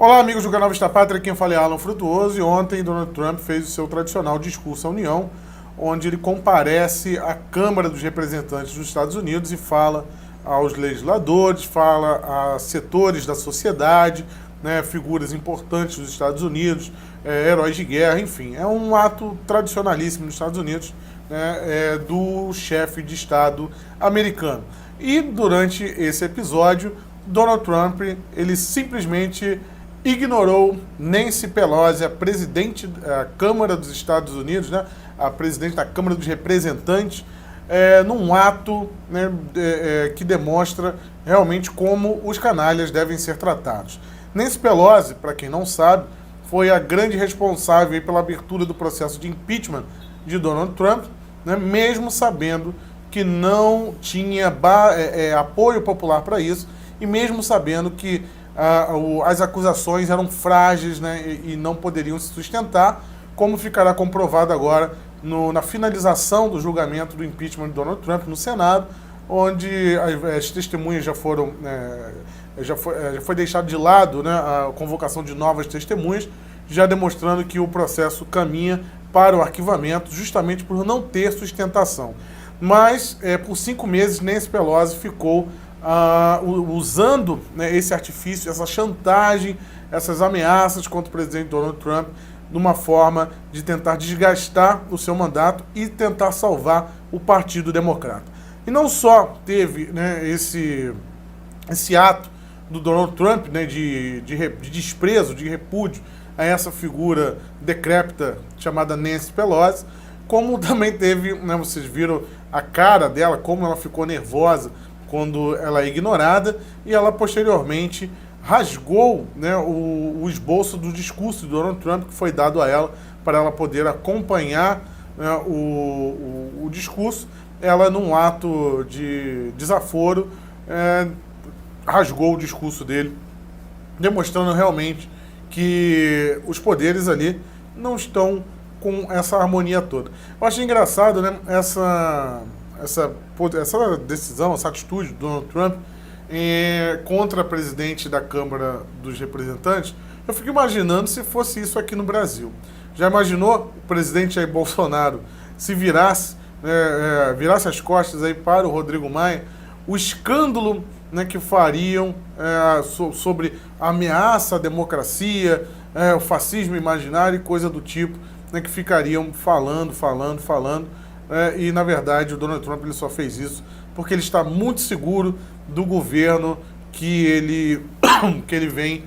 Olá, amigos do canal Vista Pátria, quem fala é Alan Frutuoso, e ontem Donald Trump fez o seu tradicional discurso à União, onde ele comparece à Câmara dos Representantes dos Estados Unidos e fala aos legisladores, fala a setores da sociedade, né, figuras importantes dos Estados Unidos, heróis de guerra, enfim. É um ato tradicionalíssimo nos Estados Unidos, né, do chefe de Estado americano. E durante esse episódio, Donald Trump, ele simplesmente ignorou Nancy Pelosi, a presidente da Câmara dos Estados Unidos, né, a presidente da Câmara dos Representantes, num ato, né, que demonstra realmente como os canalhas devem ser tratados. Nancy Pelosi, para quem não sabe, foi a grande responsável aí pela abertura do processo de impeachment de Donald Trump, né, mesmo sabendo que não tinha apoio popular para isso, e mesmo sabendo que as acusações eram frágeis, né, e não poderiam se sustentar, como ficará comprovado agora na finalização do julgamento do impeachment de Donald Trump no Senado, onde as testemunhas já foram, já foi deixado de lado, né, a convocação de novas testemunhas, já demonstrando que o processo caminha para o arquivamento, justamente por não ter sustentação. Mas, por 5 meses, Nancy Pelosi ficou usando, né, esse artifício, essa chantagem, essas ameaças contra o presidente Donald Trump, numa forma de tentar desgastar o seu mandato e tentar salvar o Partido Democrata. E não só teve, né, esse ato do Donald Trump, né, de desprezo, de repúdio a essa figura decrépita chamada Nancy Pelosi, como também teve, né, vocês viram a cara dela, como ela ficou nervosa quando ela é ignorada, e ela posteriormente rasgou, né, o esboço do discurso de Donald Trump que foi dado a ela para ela poder acompanhar, né, o discurso. Ela, num ato de desaforo, rasgou o discurso dele, demonstrando realmente que os poderes ali não estão com essa harmonia toda. Eu acho engraçado, né, essa decisão, essa atitude do Donald Trump contra a presidente da Câmara dos Representantes. Eu fico imaginando se fosse isso aqui no Brasil. Já imaginou o presidente Jair Bolsonaro se virasse as costas aí para o Rodrigo Maia, o escândalo, né, que fariam sobre a ameaça à democracia, o fascismo imaginário e coisa do tipo, né, que ficariam falando, e na verdade o Donald Trump ele só fez isso porque ele está muito seguro do governo que ele vem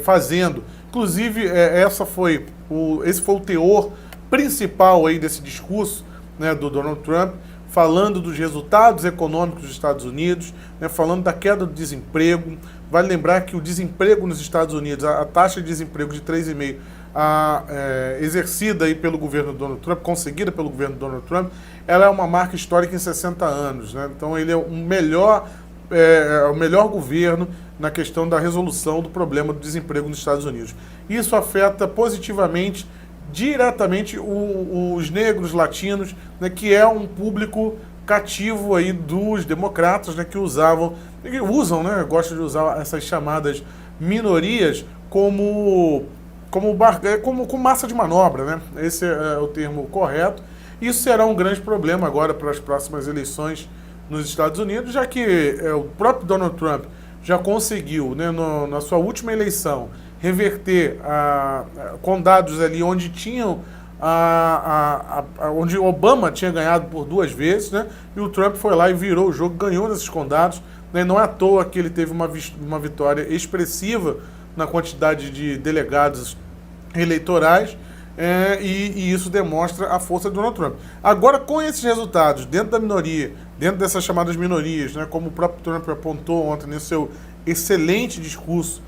fazendo. Inclusive, esse foi o teor principal aí desse discurso, né, do Donald Trump, falando dos resultados econômicos dos Estados Unidos, né, falando da queda do desemprego. Vale lembrar que o desemprego nos Estados Unidos, a taxa de desemprego de 3,5%, exercida aí pelo governo Donald Trump, conseguida pelo governo Donald Trump, ela é uma marca histórica em 60 anos. Né? Então ele é o melhor governo na questão da resolução do problema do desemprego nos Estados Unidos. Isso afeta positivamente, diretamente, os negros, latinos, né, que é um público cativo aí dos democratas, né, que usam, né, gostam de usar essas chamadas minorias como massa de manobra, né? Esse é o termo correto. Isso será um grande problema agora para as próximas eleições nos Estados Unidos, já que o próprio Donald Trump já conseguiu, né, na sua última eleição, reverter condados ali onde tinham onde Obama tinha ganhado por 2 vezes, né? E o Trump foi lá e virou o jogo, ganhou nesses condados, né? Não é à toa que ele teve uma vitória expressiva na quantidade de delegados eleitorais, e isso demonstra a força do Donald Trump. Agora, com esses resultados, dentro da minoria, dentro dessas chamadas minorias, né, como o próprio Trump apontou ontem no seu excelente discurso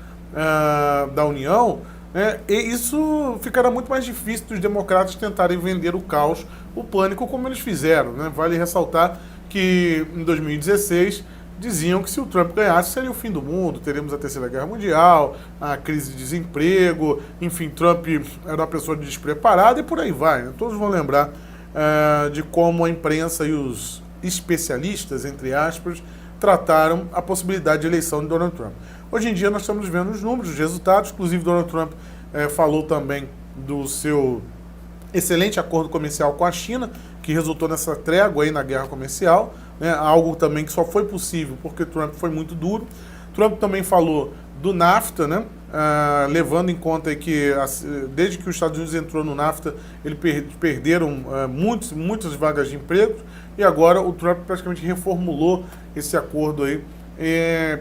da União, e isso ficará muito mais difícil dos democratas tentarem vender o caos, o pânico, como eles fizeram. Né? Vale ressaltar que em 2016 diziam que se o Trump ganhasse seria o fim do mundo, teremos a Terceira Guerra Mundial, a crise de desemprego, enfim, Trump era uma pessoa despreparada e por aí vai. Né? Todos vão lembrar de como a imprensa e os especialistas, entre aspas, trataram a possibilidade de eleição de Donald Trump. Hoje em dia nós estamos vendo os números, os resultados, inclusive Donald Trump falou também do seu excelente acordo comercial com a China, que resultou nessa trégua aí na guerra comercial, né, algo também que só foi possível porque Trump foi muito duro. Trump também falou do NAFTA, né, levando em conta aí que desde que os Estados Unidos entrou no NAFTA, eles perderam muitas vagas de emprego, e agora o Trump praticamente reformulou esse acordo aí,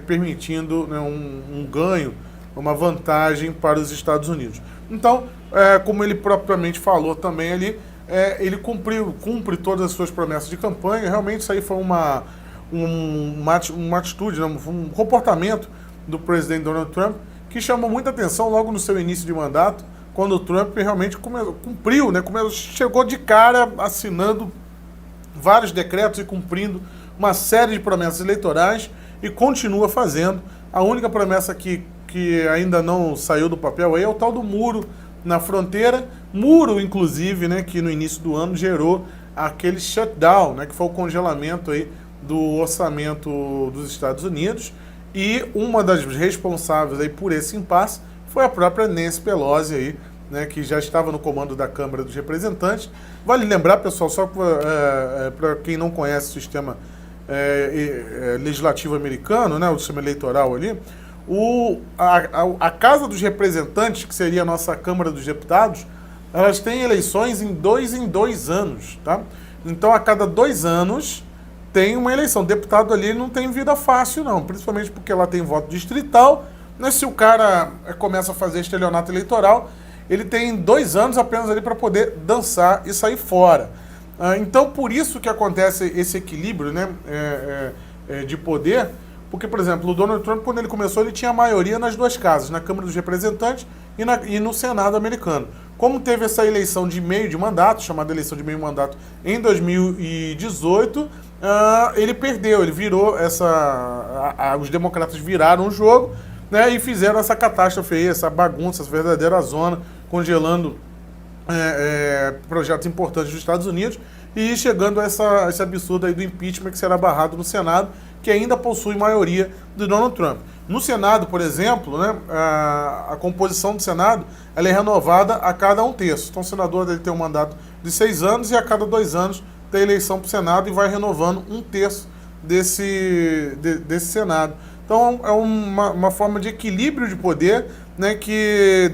permitindo, né, um ganho, uma vantagem para os Estados Unidos. Então, como ele propriamente falou também ali, ele cumpre todas as suas promessas de campanha. Realmente isso aí foi uma atitude, né, um comportamento do presidente Donald Trump que chamou muita atenção logo no seu início de mandato, quando o Trump realmente cumpriu, né, chegou de cara assinando vários decretos e cumprindo uma série de promessas eleitorais, e continua fazendo. A única promessa que ainda não saiu do papel aí é o tal do muro na fronteira, muro inclusive, né, que no início do ano gerou aquele shutdown, né, que foi o congelamento aí do orçamento dos Estados Unidos, e uma das responsáveis aí por esse impasse foi a própria Nancy Pelosi aí, né, que já estava no comando da Câmara dos Representantes. Vale lembrar, pessoal, só para quem não conhece o sistema legislativo americano, né, o sistema eleitoral ali, a Casa dos Representantes, que seria a nossa Câmara dos Deputados, elas têm eleições em 2 anos, tá? Então, a cada 2 anos tem uma eleição. Deputado ali não tem vida fácil, não, principalmente porque lá tem voto distrital, né? Se o cara começa a fazer estelionato eleitoral, ele tem 2 anos apenas ali para poder dançar e sair fora. Então, por isso que acontece esse equilíbrio, né, de poder, porque, por exemplo, o Donald Trump, quando ele começou, ele tinha a maioria nas 2 casas, na Câmara dos Representantes e no Senado americano. Como teve essa eleição de meio de mandato, chamada eleição de meio de mandato, em 2018, ele perdeu, ele virou os democratas viraram o jogo, né, e fizeram essa catástrofe aí, essa bagunça, essa verdadeira zona, congelando projetos importantes dos Estados Unidos, e chegando a esse absurdo aí do impeachment, que será barrado no Senado, que ainda possui maioria do Donald Trump. No Senado, por exemplo, né, a composição do Senado ela é renovada a cada 1/3. Então o senador dele tem um mandato de 6 anos, e a cada 2 anos tem eleição para o Senado, e vai renovando 1/3 desse Senado. Então é uma forma de equilíbrio de poder, né, que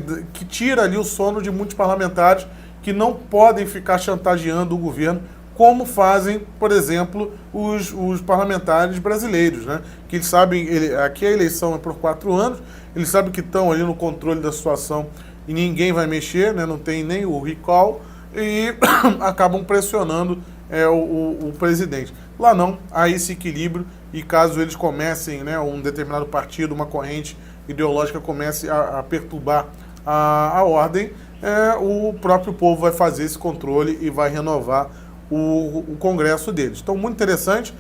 tira ali o sono de muitos parlamentares que não podem ficar chantageando o governo, como fazem, por exemplo, os parlamentares brasileiros, né? Que eles sabem, aqui a eleição é por 4 anos, eles sabem que estão ali no controle da situação e ninguém vai mexer, né? Não tem nem o recall, e acabam pressionando o presidente. Lá não, há esse equilíbrio, e caso eles comecem, né, um determinado partido, uma corrente ideológica comece a perturbar a ordem, o próprio povo vai fazer esse controle e vai renovar o Congresso deles. Então, muito interessante.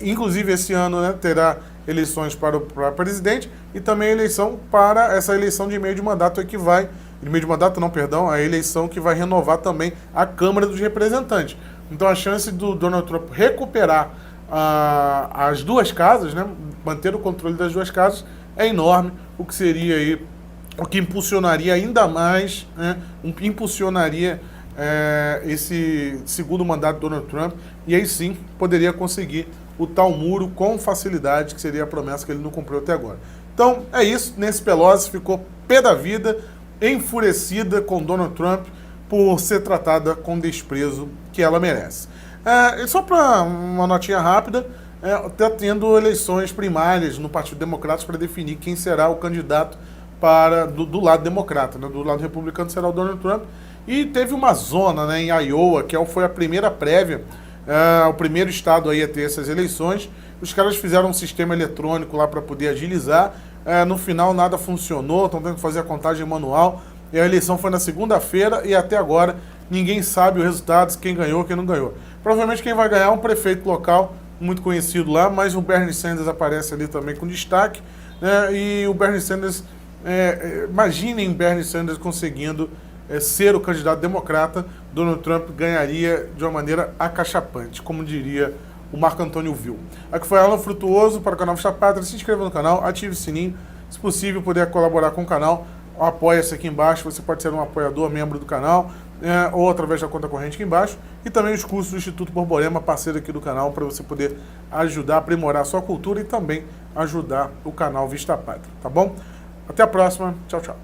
Inclusive, esse ano, né, terá eleições para presidente, e também eleição para essa eleição de meio de mandato que vai... De meio de mandato, não, perdão, a eleição que vai renovar também a Câmara dos Representantes. Então, a chance do Donald Trump recuperar as 2 casas, né, manter o controle das 2 casas, é enorme, o que seria aí, o que impulsionaria ainda mais, né, impulsionaria esse segundo mandato do Donald Trump, e aí sim poderia conseguir o tal muro com facilidade, que seria a promessa que ele não cumpriu até agora. Então é isso, Nancy Pelosi ficou pé da vida, enfurecida com Donald Trump por ser tratada com desprezo que ela merece. E só para uma notinha rápida, está tendo eleições primárias no Partido Democrata para definir quem será o candidato do lado democrata, né? Do lado republicano será o Donald Trump. E teve uma zona, né, em Iowa, que foi a primeira prévia, o primeiro estado aí a ter essas eleições. Os caras fizeram um sistema eletrônico lá para poder agilizar. No final nada funcionou, estão tendo que fazer a contagem manual. E a eleição foi na segunda-feira, e até agora ninguém sabe o resultado, quem ganhou, quem não ganhou. Provavelmente quem vai ganhar é um prefeito local muito conhecido lá, mas o Bernie Sanders aparece ali também com destaque, né? E o Bernie Sanders, imaginem Bernie Sanders conseguindo ser o candidato democrata, Donald Trump ganharia de uma maneira acachapante, como diria o Marco Antônio Vil. Aqui foi Alan Frutuoso para o canal Chapatra. Se inscreva no canal, ative o sininho Se possível, puder colaborar com o canal, apoia-se aqui embaixo, você pode ser um apoiador, membro do canal, ou através da conta corrente aqui embaixo, e também os cursos do Instituto Borborema, parceiro aqui do canal, para você poder ajudar a aprimorar a sua cultura e também ajudar o canal Vista Pátria, tá bom? Até a próxima, tchau, tchau.